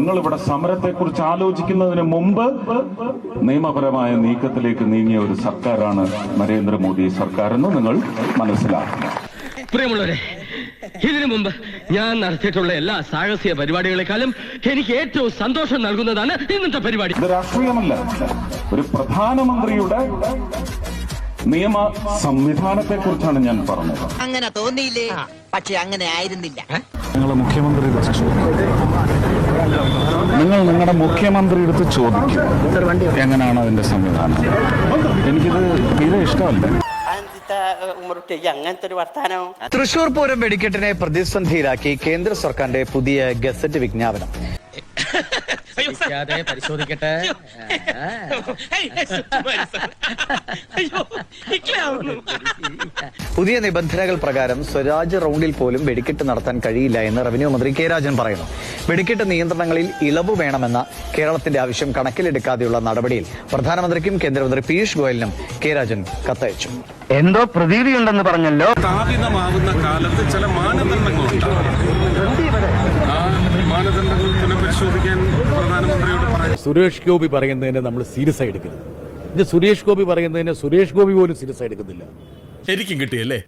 നിങ്ങൾ ഇവിടെ സമരത്തെക്കുറിച്ച് ആലോചിക്കുന്നതിന് മുമ്പ് നിയമപരമായ നീക്കത്തിലേക്ക് നീങ്ങിയ ഒരു സർക്കാരാണ് നരേന്ദ്രമോദി സർക്കാർ എന്ന് നിങ്ങൾ മനസ്സിലാക്കണം. പ്രിയമുള്ളവരെ, ഇതിനു മുമ്പ് ഞാൻ നടത്തിയിട്ടുള്ള എല്ലാ സാഹസിക പരിപാടികളെക്കാളും എനിക്ക് ഏറ്റവും സന്തോഷം നൽകുന്നതാണ് ഇന്നത്തെ പരിപാടി. ഇത് രാഷ്ട്രീയമല്ല, ഒരു പ്രധാനമന്ത്രിയുടെ നിയമ സംവിധാനത്തെ കുറിച്ചാണ് ഞാൻ പറഞ്ഞത്. അങ്ങനെ തോന്നിയില്ലേ? പക്ഷെ അങ്ങനെ ആയിരുന്നില്ല. നിങ്ങളുടെ മുഖ്യമന്ത്രി നിങ്ങൾ നിങ്ങളുടെ മുഖ്യമന്ത്രി എടുത്ത് ചോദിക്കും എങ്ങനെയാണ് അതിന്റെ സംവിധാനം. എനിക്കിത് തീരെ ഇഷ്ടമല്ല. അങ്ങനത്തെ ഒരു വർത്താനം. തൃശൂർ പൂരം വെടിക്കെട്ടിനെ പ്രതിസന്ധിയിലാക്കി കേന്ദ്ര സർക്കാരിന്റെ പുതിയ ഗസറ്റ് വിജ്ഞാപനം. പരിശോധിക്കട്ടെ. പുതിയ നിബന്ധനകൾ പ്രകാരം സ്വരാജ് റൗണ്ടിൽ പോലും വെടിക്കെട്ട് നടത്താൻ കഴിയില്ല എന്ന് റവന്യൂ മന്ത്രി കെ രാജൻ പറയുന്നു. വെടിക്കെട്ട് നിയന്ത്രണങ്ങളിൽ ഇളവ് വേണമെന്ന കേരളത്തിന്റെ ആവശ്യം കണക്കിലെടുക്കാതെയുള്ള നടപടിയിൽ പ്രധാനമന്ത്രിക്കും കേന്ദ്രമന്ത്രി പീയൂഷ് ഗോയലിനും കെ രാജൻ കത്തയച്ചു. എന്തോ പ്രതീതിയുണ്ടെന്ന് പറഞ്ഞല്ലോ. സ്ഥാപിതമാകുന്ന കാലത്ത് ചില മാനദണ്ഡങ്ങളുണ്ട്. ആ മാനദണ്ഡങ്ങൾ പുനഃപരിശോധിക്കാൻ പ്രധാനമന്ത്രിയോട് പറയാം. സുരേഷ് ഗോപി പറയുന്നതിനെ നമ്മൾ സീരിയസ് ആയി എടുക്കരുത്. ഇത് സുരേഷ് ഗോപി പറയുന്നതിനെ സുരേഷ് ഗോപി പോലും സീരിയസ് ആയി എടുക്കുന്നില്ല. ശരിക്കും കിട്ടിയല്ലേ?